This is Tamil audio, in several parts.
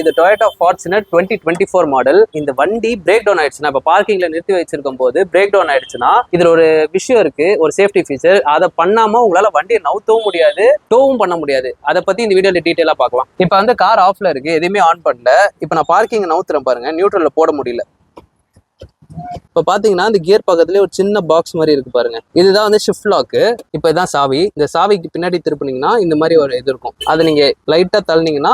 இது Toyota Fortuner 2024 மாடல். இந்த வண்டி பிரேக் டவுன் ஆயிடுச்சுன்னா, இப்போ பார்க்கிங்ல நிறுத்தி வச்சிருக்கும் போது பிரேக் டவுன் ஆயிடுச்சுன்னா, இதுல ஒரு விஷயம் இருக்கு, ஒரு சேஃப்டி ஃபீச்சர். அதை பண்ணாம உங்களால வண்டியை நவுத்தவும் முடியாது, டோவும் பண்ண முடியாது. அதை பத்தி இந்த வீடியோல டீட்டெயிலா பார்க்கலாம். இப்போ வந்து கார் ஆஃப்ல இருக்கு, எதுவுமே ஆன் பண்ணல. இப்போ நான் பார்க்கிங் நவுத்துறேன் பாருங்க, நியூட்ரல்ல போட முடியல. இப்போ பாத்தீங்கன்னா இந்த கியர் பக்கத்துலேயே ஒரு சின்ன பாக்ஸ் மாதிரி இருக்கு பாருங்க, இதுதான் வந்து ஷிஃப்ட் லாக்கு. இப்போ இதான் சாவி. இந்த சாவிக்கு பின்னாடி திருப்பினீங்கன்னா இந்த மாதிரி ஒரு இது இருக்கும். அதை நீங்க லைட்டா தள்ளினீங்கன்னா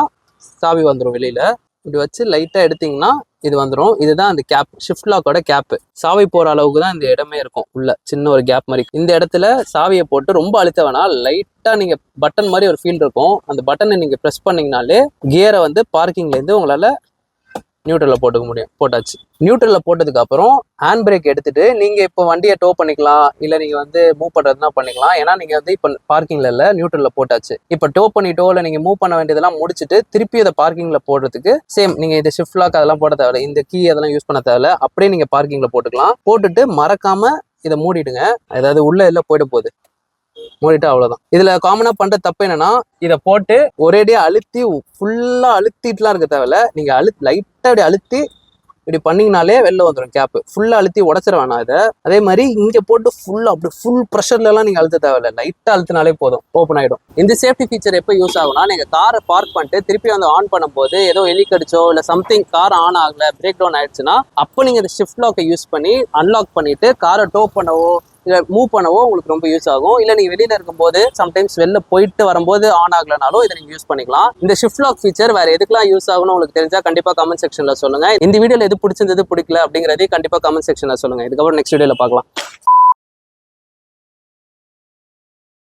சாவி வந்துடும் வெளியில. இப்படி வச்சு லைட்டா எடுத்தீங்கன்னா இது வந்துடும். இதுதான் அந்த கேப், ஷிஃப்ட் லாக்கோட கேப். சாவி போற அளவுக்கு தான் இந்த இடமே இருக்கும், உள்ள சின்ன ஒரு கேப் மாதிரி. இந்த இடத்துல சாவியை போட்டு ரொம்ப அழுத்த வேணாம், லைட்டா நீங்க பட்டன் மாதிரி ஒரு ஃபீல் இருக்கும். அந்த பட்டனை நீங்க ப்ரெஸ் பண்ணீங்கனாலே கியரை வந்து பார்க்கிங்ல இருந்து உங்களால நியூட்ரல்ல போட்டுக்க முடியும். போட்டாச்சு. நியூட்ரல்ல போட்டதுக்கு அப்புறம் ஹேண்ட் பிரேக் எடுத்துட்டு நீங்க இப்போ வண்டியை டோ பண்ணிக்கலாம், இல்ல நீங்க வந்து மூவ் பண்றதுனா பண்ணிக்கலாம். ஏன்னா நீங்க வந்து இப்போ பார்க்கிங்ல இல்ல, நியூட்ரல்ல போட்டாச்சு. இப்போ டோ பண்ணிட்டோ இல்ல நீங்க மூவ் பண்ண வேண்டியதெல்லாம் முடிச்சுட்டு திருப்பி அதை பார்க்கிங்ல போடுறதுக்கு சேம், நீங்க இந்த ஷிஃப்ட் லாக் அதெல்லாம் போட தேவையில்ல, இந்த கீ அதெல்லாம் யூஸ் பண்ண தேவையில்ல. அப்படியே நீங்க பார்க்கிங்ல போட்டுக்கலாம். போட்டுட்டு மறக்காம இதை மூடிடுங்க, அதாவது உள்ள எல்லாம் போயிட போகுது. மூடிட்டு அவ்வளவுதான். இதுல காமனா பண்ற தப்பு என்னன்னா, இதை போட்டு ஒரேடியா அழுத்தி ஃபுல்லா அழுத்திட்டுலாம் இருக்க தேவையில்ல. நீங்க லைட்டா அப்படி அழுத்தி இப்படி பண்ணீங்கனாலே வெளில வந்துடும் கேப். ஃபுல்லா அழுத்தி உடச்சிட வேணாம் இதை. அதே மாதிரி இங்க போட்டு ஃபுல்லா அப்படி ஃபுல் ப்ரெஷர்ல எல்லாம் நீங்க அழுத்த தேவையில்ல, லைட்டா அழுத்தினாலே போதும், ஓப்பன் ஆயிடும். இந்த சேஃப்டி ஃபீச்சர் எப்போ யூஸ் ஆகும்னா, நீங்க காரை பார்க் பண்ணிட்டு திருப்பி வந்து ஆன் பண்ணும்போது ஏதோ எலி கடிச்சோ இல்ல சம்திங் கார் ஆன் ஆகல, பிரேக் டவுன் ஆயிடுச்சுன்னா, அப்போ நீங்க இந்த ஷிஃப்ட் லாக்கை யூஸ் பண்ணி அன்லாக் பண்ணிட்டு காரை டோ பண்ணவோ இல்லை மூவ் பண்ணவோ உங்களுக்கு ரொம்ப யூஸ் ஆகும். இல்லை நீங்கள் வெளியில் இருக்கும்போது சம்டைம்ஸ் வெளில போயிட்டு வரும்போது ஆன் ஆகலனாலும் இதை நீங்கள் யூஸ் பண்ணிக்கலாம். இந்த ஷிஃப்ட் லாக் ஃபீச்சர் வேறு எதுக்கெல்லாம் யூஸ் ஆகும்னு உங்களுக்கு தெரிஞ்சா கண்டிப்பாக கமெண்ட் செக்ஷனில் சொல்லுங்கள். இந்த வீடியோவில் எது பிடிச்சிருந்தது பிடிக்கல அப்படிங்கிறதே கண்டிப்பாக கமெண்ட் செக்ஷனில் சொல்லுங்கள். இதுக்கப்புறம் நெக்ஸ்ட் வீடியோவில் பார்க்கலாம்.